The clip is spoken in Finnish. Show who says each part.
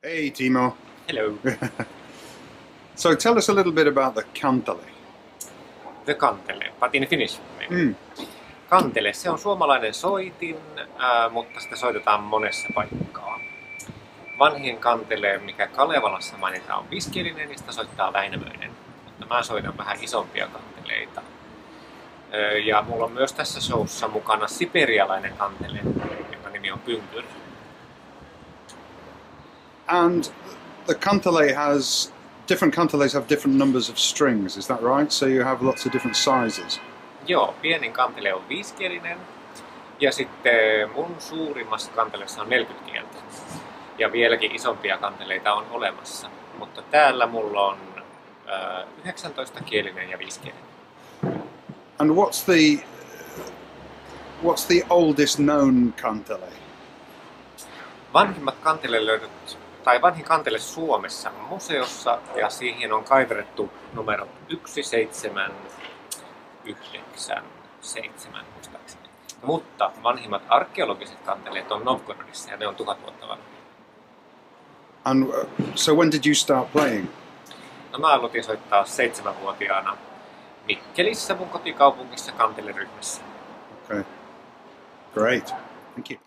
Speaker 1: Hey, Timo.
Speaker 2: Hello.
Speaker 1: So tell us a little bit about the kantele.
Speaker 2: The kantele, but in Finnish. Kantele, se on suomalainen soitin, mutta sitä soitetaan monessa paikkaa. Vanhin kantele, mikä Kalevalassa mainitaan, on viskielinen ja sitä soittaa Väinämöinen. Mutta mä soitan vähän isompia kanteleita. Ja mulla on myös tässä showssa mukana siperialainen kantele, jonka nimi on Pynkyr.
Speaker 1: And the kantele has, different kanteles have different numbers of strings, is that right? So you have lots of different sizes.
Speaker 2: Joo, pienin kantele on viisikielinen ja sitten mun suurimmassa kantelessa on 40 kieltä. Ja vieläkin isompia kanteleita on olemassa, mutta täällä mulla on 19-kielinen ja viisikielinen.
Speaker 1: And what's the oldest known kantele?
Speaker 2: Vanhimmat kantelelöydöt, tai vanhin kantele Suomessa on museossa ja siihen on kaiverrettu numero 1797 muistaakseni. Mutta vanhimmat arkeologiset kanteleet on Novgorodissa ja ne on 1000 vuotta vanhoja.
Speaker 1: And so when did you start playing?
Speaker 2: No, mä aloitin soittaa 7-vuotiaana Mikkelissä, mun kotikaupungissa, kanteleryhmässä.
Speaker 1: Okay, great, thank you.